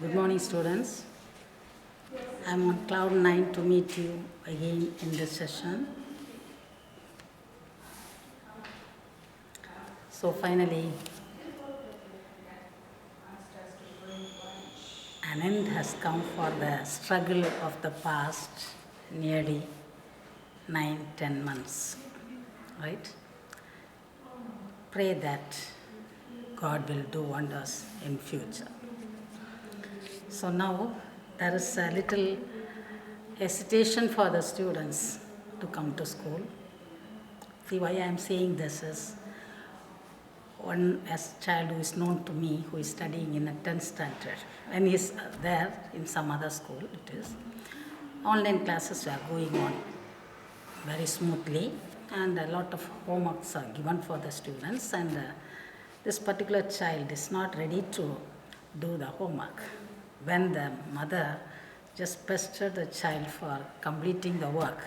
Good morning, students. I'm on cloud 9 to meet you again in this session. So finally, an end has come for the struggle of the past nearly 9-10 months, right? Pray that God will do wonders in future. So now there is a little hesitation for the students to come to school. See, why I am saying this is, one as child who is known to me, who is studying in a 10th standard, when he is there in some other school, it is, online classes are going on very smoothly, and a lot of homeworks are given for the students, and this particular child is not ready to do the homework. When the mother just pestered the child for completing the work,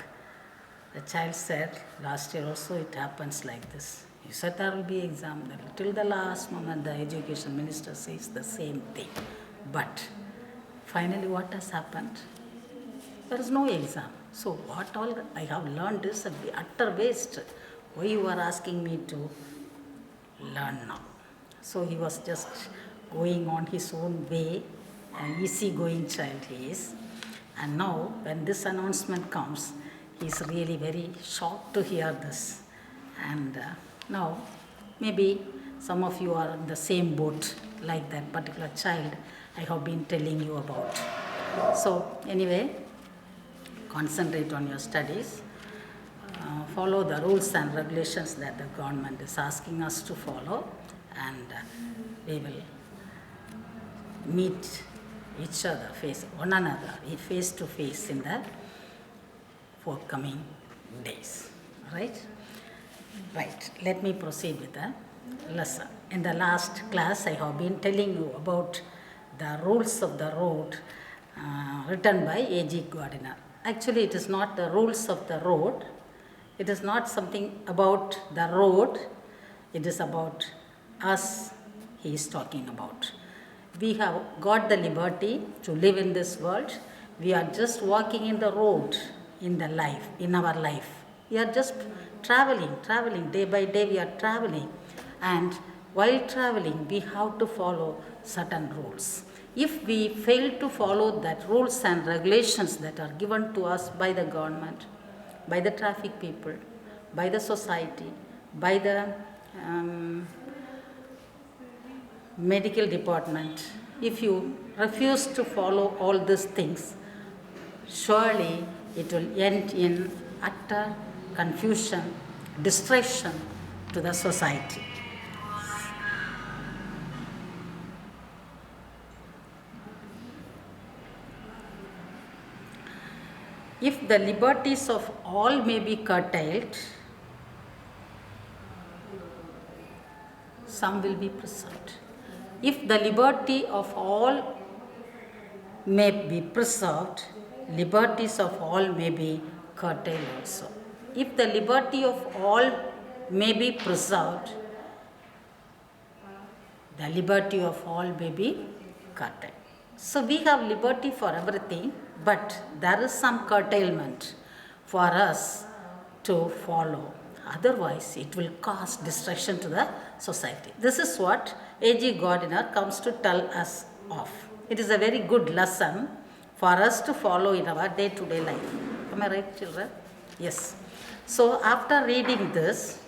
the child said, last year also it happens like this. You said there will be exam. Till the last moment, the education minister says the same thing. But finally, what has happened? There is no exam. So what all I have learned is a utter waste. Why you are asking me to learn now? So he was just going on his own way, an easy-going child he is. And now, when this announcement comes, he is really very shocked to hear this. And now, maybe some of you are in the same boat like that particular child I have been telling you about. So, anyway, concentrate on your studies. Follow the rules and regulations that the government is asking us to follow, and we will meet each other, one another, face to face in the forthcoming days. Right? Right. Let me proceed with the lesson. In the last class, I have been telling you about the rules of the road written by A.G. Gardiner. Actually, it is not the rules of the road. It is not something about the road. It is about us he is talking about. We have got the liberty to live in this world. We are just walking in the road in our life. We are just traveling day by day. We are traveling, and while traveling, we have to follow certain rules. If we fail to follow that rules and regulations that are given to us by the government, by the traffic people, by the society, by the medical department, if you refuse to follow all these things, surely it will end in utter confusion, distraction to the society. If the liberties of all may be curtailed, some will be preserved. If the liberty of all may be preserved, liberties of all may be curtailed also. If the liberty of all may be preserved, the liberty of all may be curtailed. So we have liberty for everything, but there is some curtailment for us to follow. Otherwise, it will cause distraction to the society. This is what A.G. Gardiner comes to tell us of. It is a very good lesson for us to follow in our day-to-day life. Am I right, children? Yes. So, after reading this,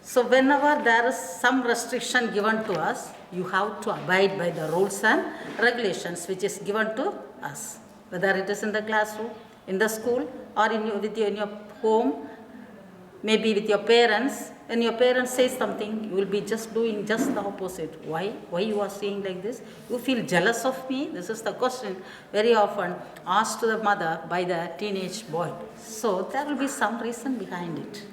so whenever there is some restriction given to us, you have to abide by the rules and regulations which is given to us. Whether it is in the classroom, in the school, or in your home, maybe with your parents. When your parents say something, you will be just doing just the opposite. Why? Why you are saying like this? You feel jealous of me? This is the question very often asked to the mother by the teenage boy. So there will be some reason behind it.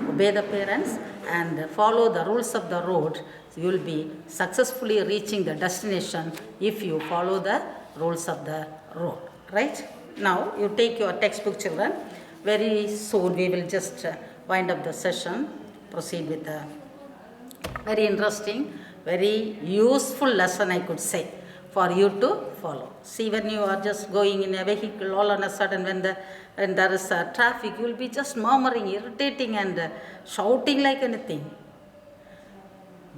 Obey the parents and follow the rules of the road. So you will be successfully reaching the destination if you follow the rules of the road. Right? Now you take your textbook, children. Very soon we will just wind up the session, proceed with the very interesting, very useful lesson, I could say, for you to follow. See, when you are just going in a vehicle, all on a sudden when there is traffic, you will be just murmuring, irritating and shouting like anything.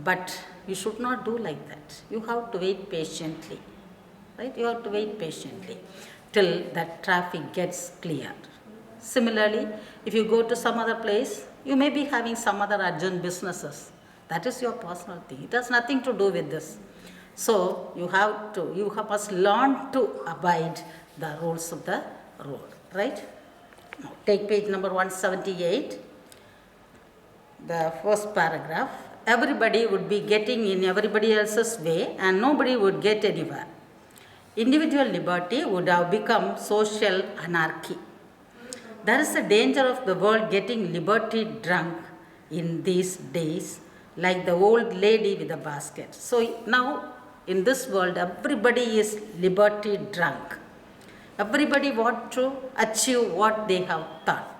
But you should not do like that. You have to wait patiently, right? You have to wait patiently till that traffic gets cleared. Similarly, if you go to some other place, you may be having some other urgent businesses. That is your personal thing. It has nothing to do with this. So you must learn to abide the rules of the road, right? Now take page number 178, the first paragraph. Everybody would be getting in everybody else's way and nobody would get anywhere. Individual liberty would have become social anarchy. There is a danger of the world getting liberty drunk in these days, like the old lady with a basket. So now in this world, everybody is liberty drunk. Everybody wants to achieve what they have thought.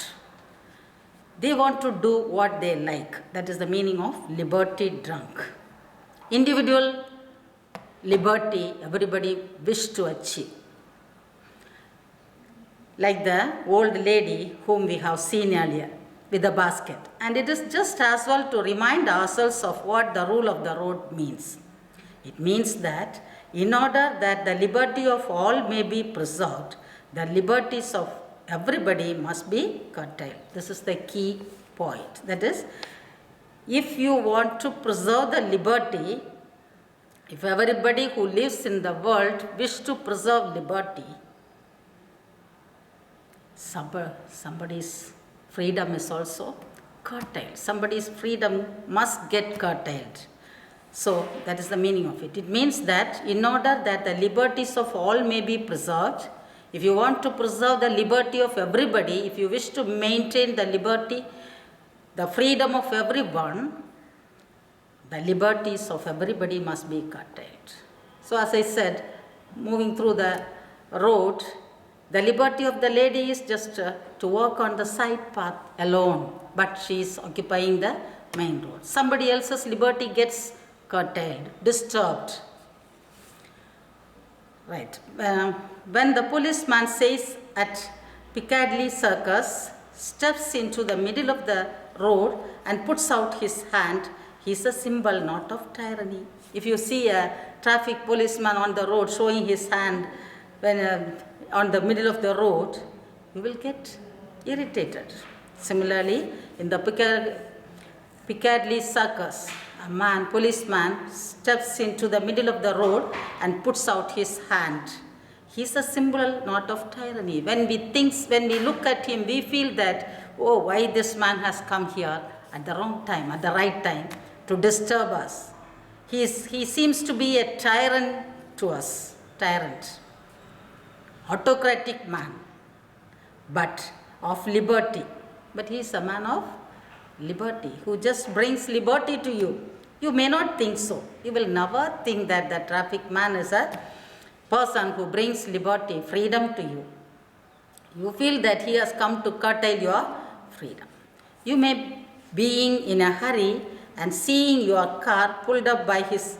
They want to do what they like. That is the meaning of liberty drunk. Individual liberty, everybody wish to achieve. Like the old lady whom we have seen earlier with the basket. And it is just as well to remind ourselves of what the rule of the road means. It means that in order that the liberty of all may be preserved, the liberties of everybody must be curtailed. This is the key point. That is, if you want to preserve the liberty, if everybody who lives in the world wish to preserve liberty, somebody's freedom is also curtailed. Somebody's freedom must get curtailed. So that is the meaning of it. It means that in order that the liberties of all may be preserved, if you want to preserve the liberty of everybody, if you wish to maintain the liberty, the freedom of everyone, the liberties of everybody must be curtailed. So as I said, moving through the road, the liberty of the lady is just to walk on the side path alone, but she is occupying the main road. Somebody else's liberty gets curtailed, disturbed. Right. When the policeman says at Piccadilly Circus, steps into the middle of the road and puts out his hand, he is a symbol not of tyranny. If you see a traffic policeman on the road showing his hand when on the middle of the road, you will get irritated. Similarly, in the Piccadilly Circus, a policeman steps into the middle of the road and puts out his hand. He is a symbol not of tyranny. When we look at him, we feel that, oh, why this man has come here at the wrong time, at the right time, to disturb us. He seems to be a tyrant to us, autocratic man, but of liberty. But he is a man of liberty who just brings liberty to you. You may not think so. You will never think that the traffic man is a person who brings liberty, freedom to you. You feel that he has come to curtail your freedom. You may, being in a hurry and seeing your car pulled up by his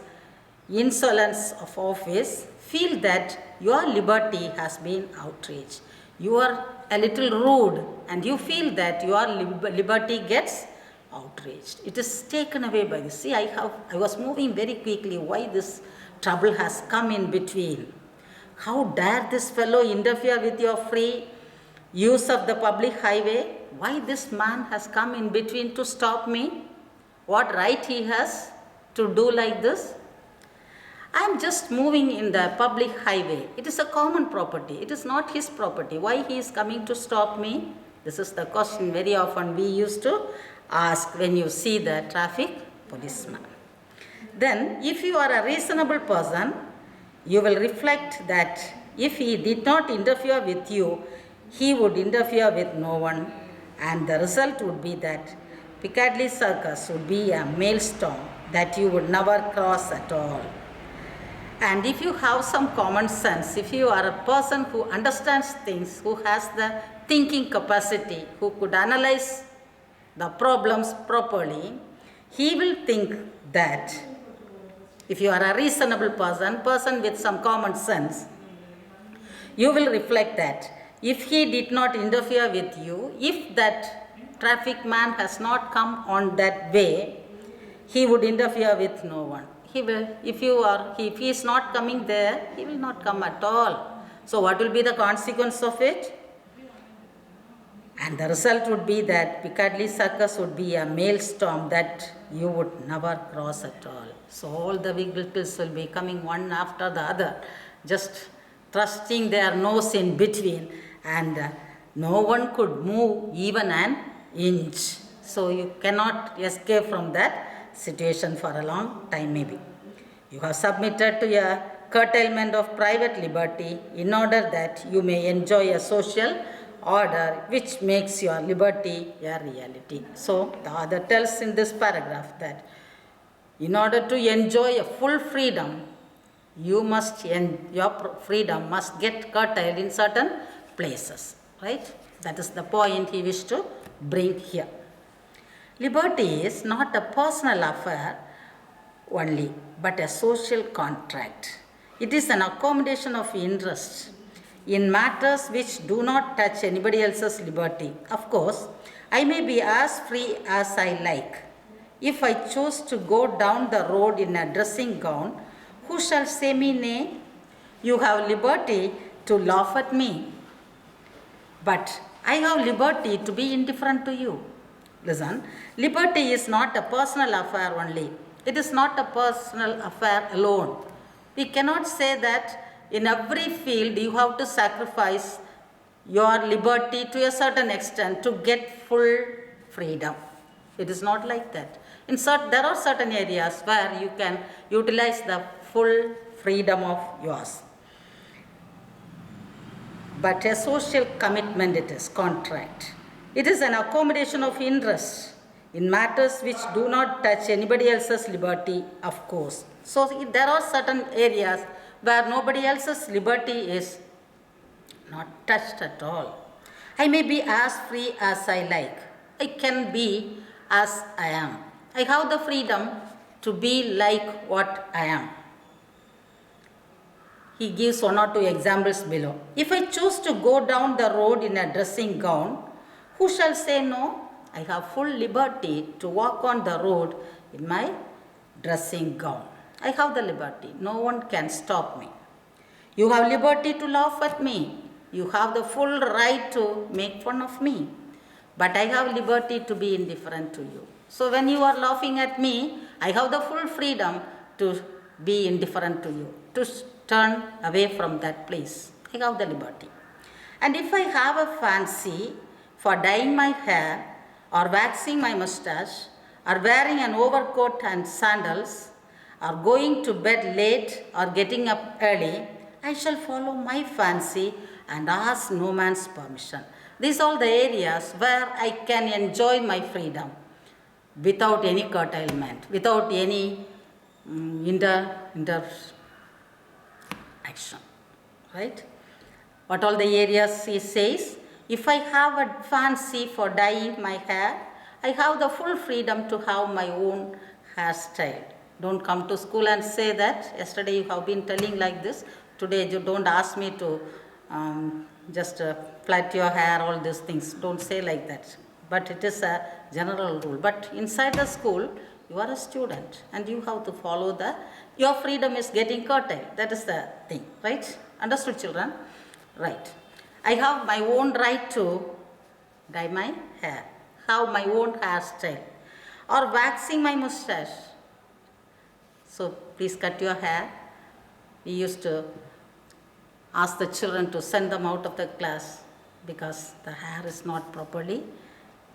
insolence of office, feel that your liberty has been outraged. You are a little rude and you feel that your liberty gets outraged. It is taken away by this. See, I was moving very quickly. Why this trouble has come in between? How dare this fellow interfere with your free use of the public highway? Why this man has come in between to stop me? What right he has to do like this? I am just moving in the public highway. It is a common property. It is not his property. Why he is coming to stop me? This is the question very often we used to ask when you see the traffic policeman. Then, if you are a reasonable person, you will reflect that if he did not interfere with you, he would interfere with no one, and the result would be that Piccadilly Circus would be a maelstrom that you would never cross at all. And if you have some common sense, if you are a person who understands things, who has the thinking capacity, who could analyze the problems properly, he will think that if you are a reasonable person with some common sense, you will reflect that if he did not interfere with you, if that traffic man has not come on that way, he would interfere with no one. He will, if he is not coming there, he will not come at all. So what will be the consequence of it? And the result would be that Piccadilly Circus would be a maelstrom that you would never cross at all. So all the vehicles will be coming one after the other, just thrusting their nose in between, and no one could move even an inch. So you cannot escape from that situation for a long time maybe. You have submitted to a curtailment of private liberty in order that you may enjoy a social order which makes your liberty a reality. So the author tells in this paragraph that in order to enjoy a full freedom, your freedom must get curtailed in certain places, right? That is the point he wished to bring here. Liberty is not a personal affair only, but a social contract. It is an accommodation of interests in matters which do not touch anybody else's liberty. Of course, I may be as free as I like. If I choose to go down the road in a dressing gown, who shall say me nay? You have liberty to laugh at me, but I have liberty to be indifferent to you. Listen, liberty is not a personal affair only. It is not a personal affair alone. We cannot say that in every field you have to sacrifice your liberty to a certain extent to get full freedom. It is not like that. There are certain areas where you can utilize the full freedom of yours. But a social commitment it is, contract. It is an accommodation of interest in matters which do not touch anybody else's liberty, of course. So there are certain areas where nobody else's liberty is not touched at all. I may be as free as I like. I can be as I am. I have the freedom to be like what I am. He gives one or two examples below. If I choose to go down the road in a dressing gown, who shall say no? I have full liberty to walk on the road in my dressing gown. I have the liberty. No one can stop me. You have liberty to laugh at me. You have the full right to make fun of me. But I have liberty to be indifferent to you. So when you are laughing at me, I have the full freedom to be indifferent to you, to turn away from that place. I have the liberty. And if I have a fancy for dyeing my hair, or waxing my mustache, or wearing an overcoat and sandals, or going to bed late or getting up early, I shall follow my fancy and ask no man's permission. These are the areas where I can enjoy my freedom without any curtailment, without any interaction, right? What all the areas he says? If I have a fancy for dyeing my hair, I have the full freedom to have my own hairstyle. Don't come to school and say that. Yesterday you have been telling like this. Today you don't ask me to just plait your hair, all these things. Don't say like that. But it is a general rule. But inside the school, you are a student and you have to follow your freedom is getting curtailed. That is the thing, right? Understood, children? Right. I have my own right to dye my hair, have my own hairstyle, or waxing my mustache. So please cut your hair. We used to ask the children to send them out of the class because the hair is not properly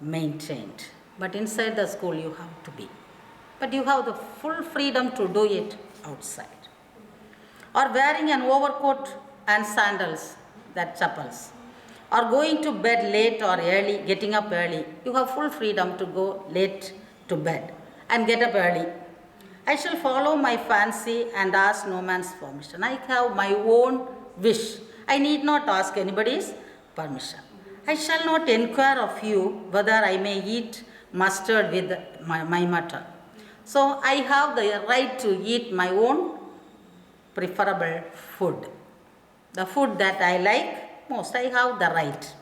maintained. But inside the school you have to be. But you have the full freedom to do it outside. Or wearing an overcoat and sandals, that chappals. Or going to bed late or early, getting up early. You have full freedom to go late to bed and get up early. I shall follow my fancy and ask no man's permission. I have my own wish. I need not ask anybody's permission. I shall not inquire of you whether I may eat mustard with my mutton. So I have the right to eat my own preferable food. The food that I like most, I have the right.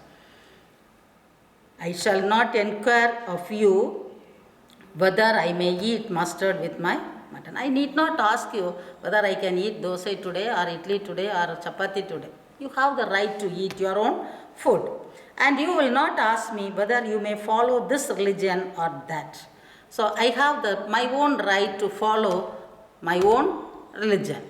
I shall not inquire of you whether I may eat mustard with my mutton. I need not ask you whether I can eat dosa today or idli today or chapati today. You have the right to eat your own food. And you will not ask me whether you may follow this religion or that. So I have my own right to follow my own religion.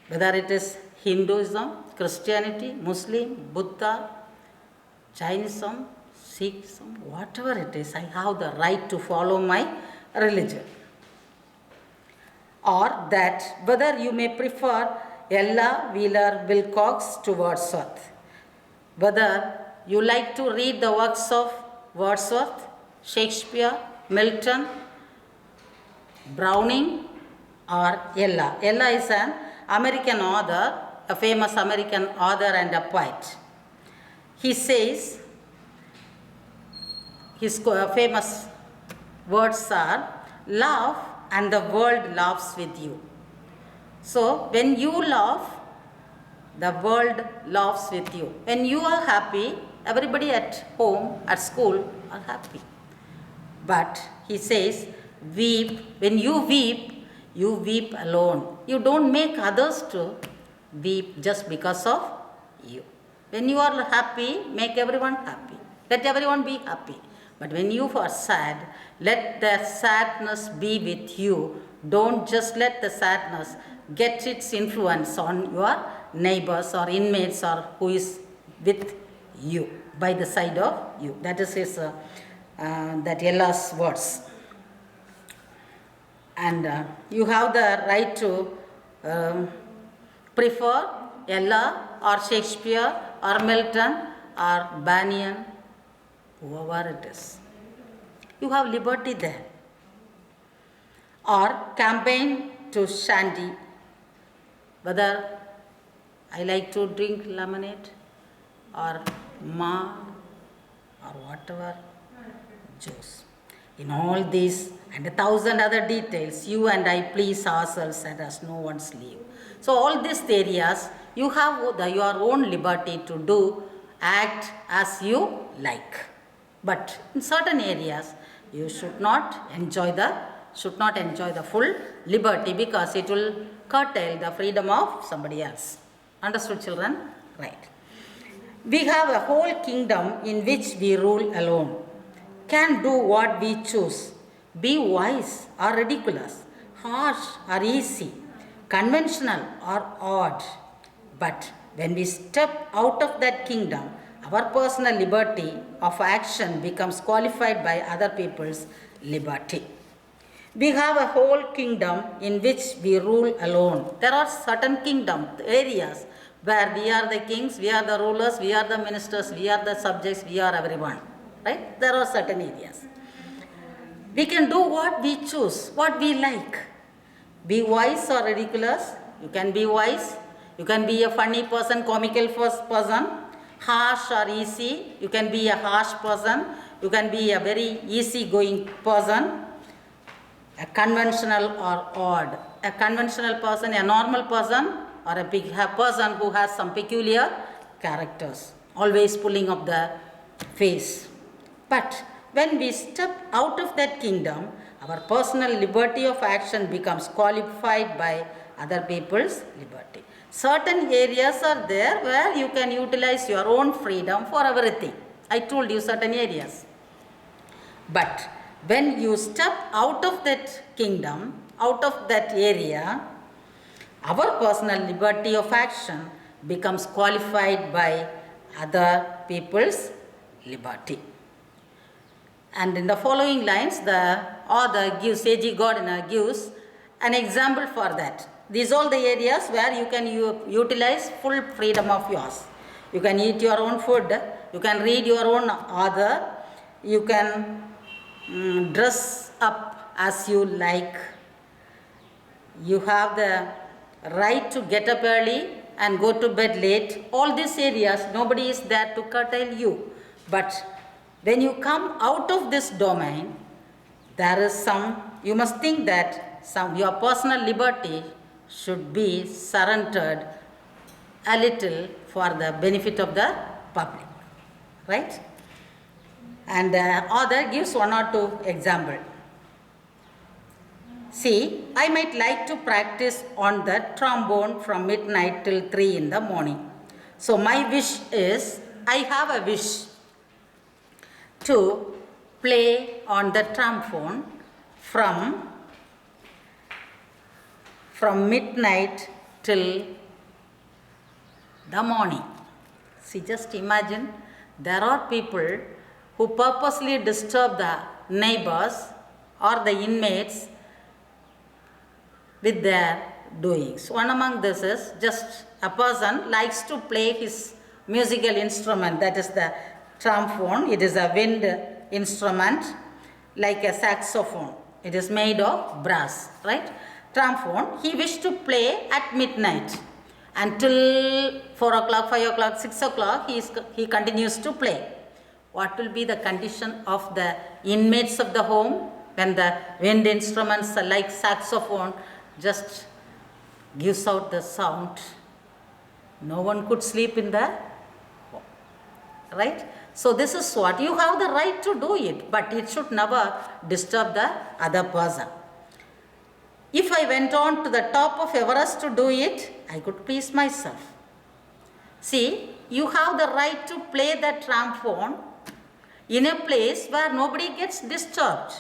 Whether it is Hinduism, Christianity, Muslim, Buddha, Jainism, Sikhism, whatever it is, I have the right to follow my religion. Or that whether you may prefer Ella Wheeler Wilcox to Wordsworth, whether you like to read the works of Wordsworth, Shakespeare, Milton, Browning, or Ella. Ella is an American author, a famous American author and a poet. He says, his famous words are, laugh and the world laughs with you. So when you laugh, the world laughs with you. When you are happy, everybody at home, at school are happy. But he says, weep. When you weep alone. You don't make others to weep just because of you. When you are happy, make everyone happy. Let everyone be happy. But when you are sad, let the sadness be with you. Don't just let the sadness get its influence on your neighbors or inmates or who is with you, by the side of you. That is his, that Ella's words. And you have the right to prefer Ella or Shakespeare or Milton or Bunyan, whoever it is. You have liberty there. Or campaign to shandy, whether I like to drink lemonade or ma or whatever juice. In all these and 1,000 other details, you and I please ourselves and as no one's leave. So all these areas, you have your own liberty to do, act as you like. But in certain areas, you should not enjoy the full liberty, because it will curtail the freedom of somebody else. Understood, children? Right. We have a whole kingdom in which we rule alone, can do what we choose, be wise or ridiculous, harsh or easy, conventional or odd. But when we step out of that kingdom, our personal liberty of action becomes qualified by other people's liberty. We have a whole kingdom in which we rule alone. There are certain kingdom areas where we are the kings, we are the rulers, we are the ministers, we are the subjects, we are everyone. Right? There are certain areas. We can do what we choose, what we like. Be wise or ridiculous. You can be wise. You can be a funny person, comical person. Harsh or easy. You can be a harsh person. You can be a very easygoing person. A conventional or odd. A conventional person, a normal person, or a person who has some peculiar characters, always pulling up the face. But when we step out of that kingdom, our personal liberty of action becomes qualified by other people's liberty. Certain areas are there where you can utilize your own freedom for everything. I told you certain areas. But when you step out of that kingdom, out of that area, our personal liberty of action becomes qualified by other people's liberty. And in the following lines, the author gives, A.G. Gardiner gives an example for that. These are all the areas where you can utilize full freedom of yours. You can eat your own food, you can read your own author, you can dress up as you like. You have the right to get up early and go to bed late. All these areas, nobody is there to curtail you. But when you come out of this domain, you must think that your personal liberty should be surrendered a little for the benefit of the public, right? And author gives one or two example. See, I might like to practice on the trombone from midnight till 3 in the morning. So my wish is, I have a wish to play on the trombone from midnight till the morning. See, just imagine, there are people who purposely disturb the neighbors or the inmates with their doings. One among this is just a person likes to play his musical instrument, that is the trombone. It is a wind instrument like a saxophone. It is made of brass, right? Trombone, he wished to play at midnight. Until 4 o'clock, 5 o'clock, 6 o'clock, he continues to play. What will be the condition of the inmates of the home when the wind instruments like saxophone just gives out the sound? No one could sleep in the home, right? So this is what, you have the right to do it, but it should never disturb the other person. If I went on to the top of Everest to do it, I could please myself. See, you have the right to play the trombone in a place where nobody gets disturbed.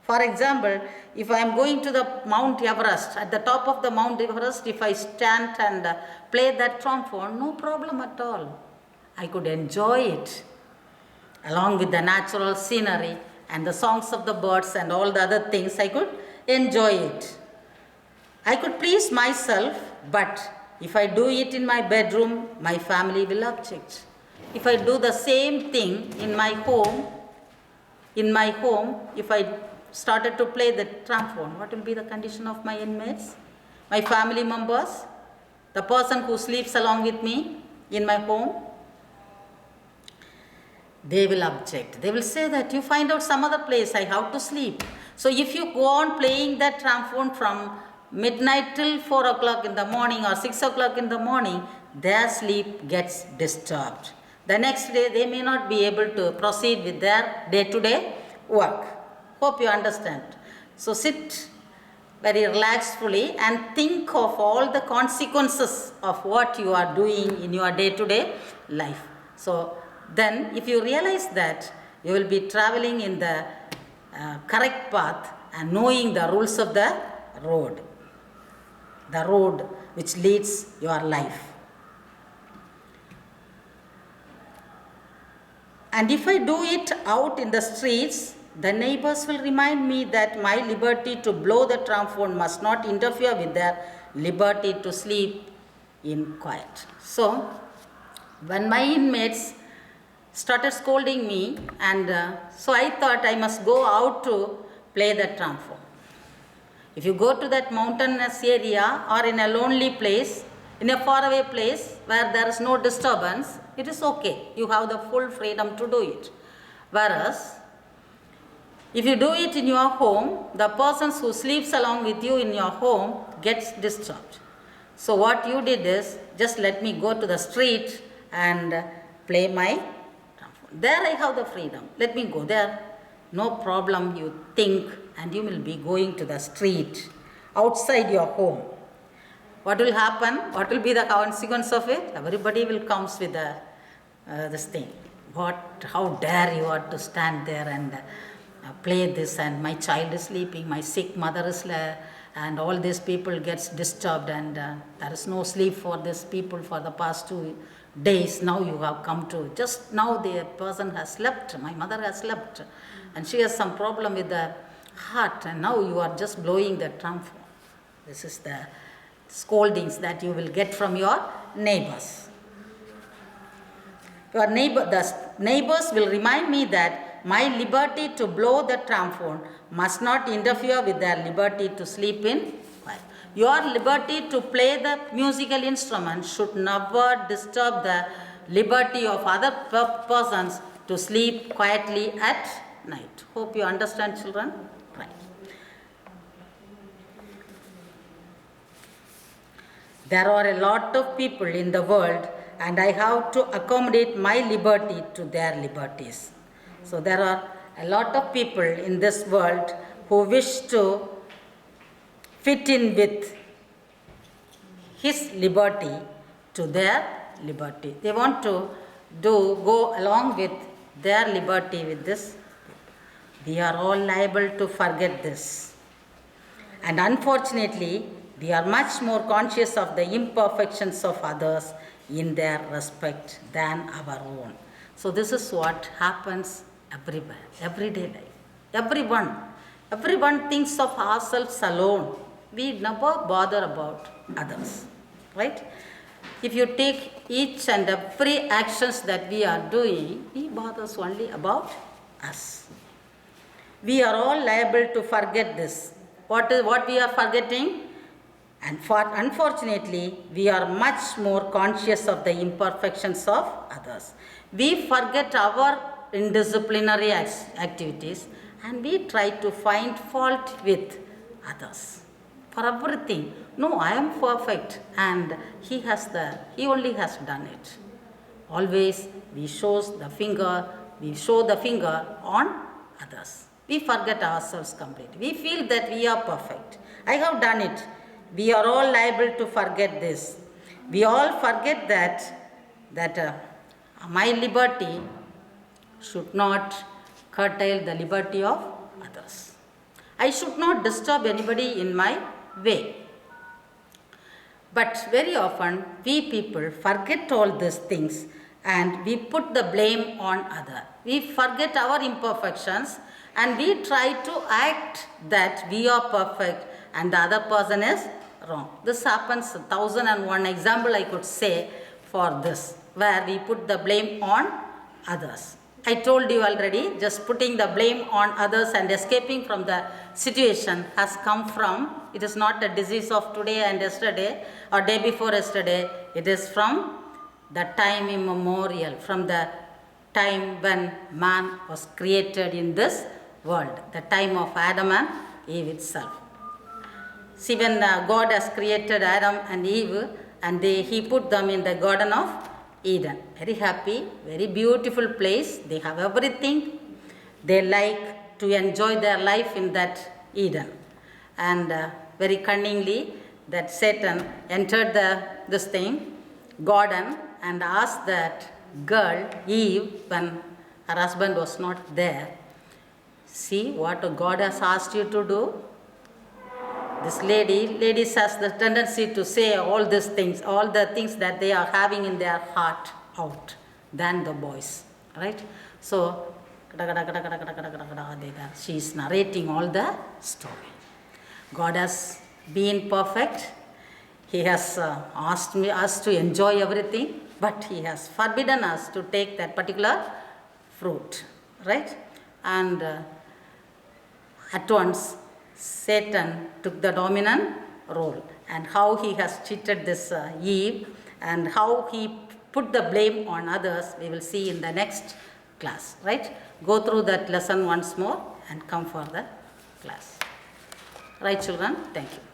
For example, if I am going to the Mount Everest, at the top of the Mount Everest, if I stand and play that trombone, no problem at all. I could enjoy it along with the natural scenery and the songs of the birds and all the other things. I could enjoy it. I could please myself, but if I do it in my bedroom, my family will object. If I do the same thing in my home, if I started to play the trombone, what will be the condition of my inmates, my family members, the person who sleeps along with me in my home? They will object. They will say that you find out some other place, I have to sleep. So if you go on playing that trombone from midnight till 4 o'clock in the morning or 6 o'clock in the morning, their sleep gets disturbed. The next day they may not be able to proceed with their day-to-day work. Hope you understand. So sit very relaxedly and think of all the consequences of what you are doing in your day-to-day life. So then if you realize that, you will be traveling in the correct path and knowing the rules of the road which leads your life. And if I do it out in the streets, the neighbors will remind me that my liberty to blow the trombone must not interfere with their liberty to sleep in quiet. So when my inmates started scolding me, and so I thought I must go out to play the trombone. If you go to that mountainous area or in a lonely place, in a faraway place where there is no disturbance, it is okay. You have the full freedom to do it. Whereas, if you do it in your home, the persons who sleeps along with you in your home gets disturbed. So what you did is, just let me go to the street and play my trombone. There I have the freedom. Let me go there. No problem, you think, and you will be going to the street outside your home. What will happen? What will be the consequence of it? Everybody will come with this thing. How dare you are to stand there and play this, and my child is sleeping, my sick mother is there, and all these people gets disturbed, and there is no sleep for these people for the past 2 days. Now you have come to, just now the person has slept, my mother has slept, and she has some problem with the heart, and now you are just blowing the trombone. This is the scoldings that you will get from your neighbors. The neighbors will remind me that my liberty to blow the trombone must not interfere with their liberty to sleep in quiet. Your liberty to play the musical instrument should never disturb the liberty of other persons to sleep quietly at night. Hope you understand, children. Right. There are a lot of people in the world, and I have to accommodate my liberty to their liberties. So there are a lot of people in this world who wish to fit in with his liberty to their liberty. They want to go along with their liberty with this. We are all liable to forget this. And unfortunately, we are much more conscious of the imperfections of others in their respect than our own. So this is what happens everywhere, everyday life. Everyone thinks of ourselves alone. We never bother about others, right? If you take each and every actions that we are doing, we bother only about us. We are all liable to forget this. What we are forgetting? And unfortunately, we are much more conscious of the imperfections of others. We forget our indisciplinary activities and we try to find fault with others for everything. No, I am perfect and he only has done it. Always we show the finger on others. We forget ourselves completely. We feel that we are perfect. I have done it. We are all liable to forget this. We all forget that my liberty should not curtail the liberty of others. I should not disturb anybody in my way. But very often we people forget all these things and we put the blame on other. We forget our imperfections and we try to act that we are perfect and the other person is wrong. This happens 1001 example I could say for this, where we put the blame on others. I told you already, just putting the blame on others and escaping from the situation has come from, it is not a disease of today and yesterday or day before yesterday, it is from the time immemorial, from the time when man was created in this world, the time of Adam and Eve itself. See, when God has created Adam and Eve and he put them in the Garden of Eden, very happy, very beautiful place, they have everything, they like to enjoy their life in that Eden. And very cunningly that Satan entered this garden and asked that girl, Eve, when her husband was not there, see what God has asked you to do. This ladies has the tendency to say all these things, all the things that they are having in their heart out than the boys, right? So, she is narrating all the story. God has been perfect. He has asked us to enjoy everything, but He has forbidden us to take that particular fruit, right? And at once, Satan took the dominant role, and how he has cheated this Eve and how he put the blame on others, we will see in the next class, right? Go through that lesson once more and come for the class. Right, children? Thank you.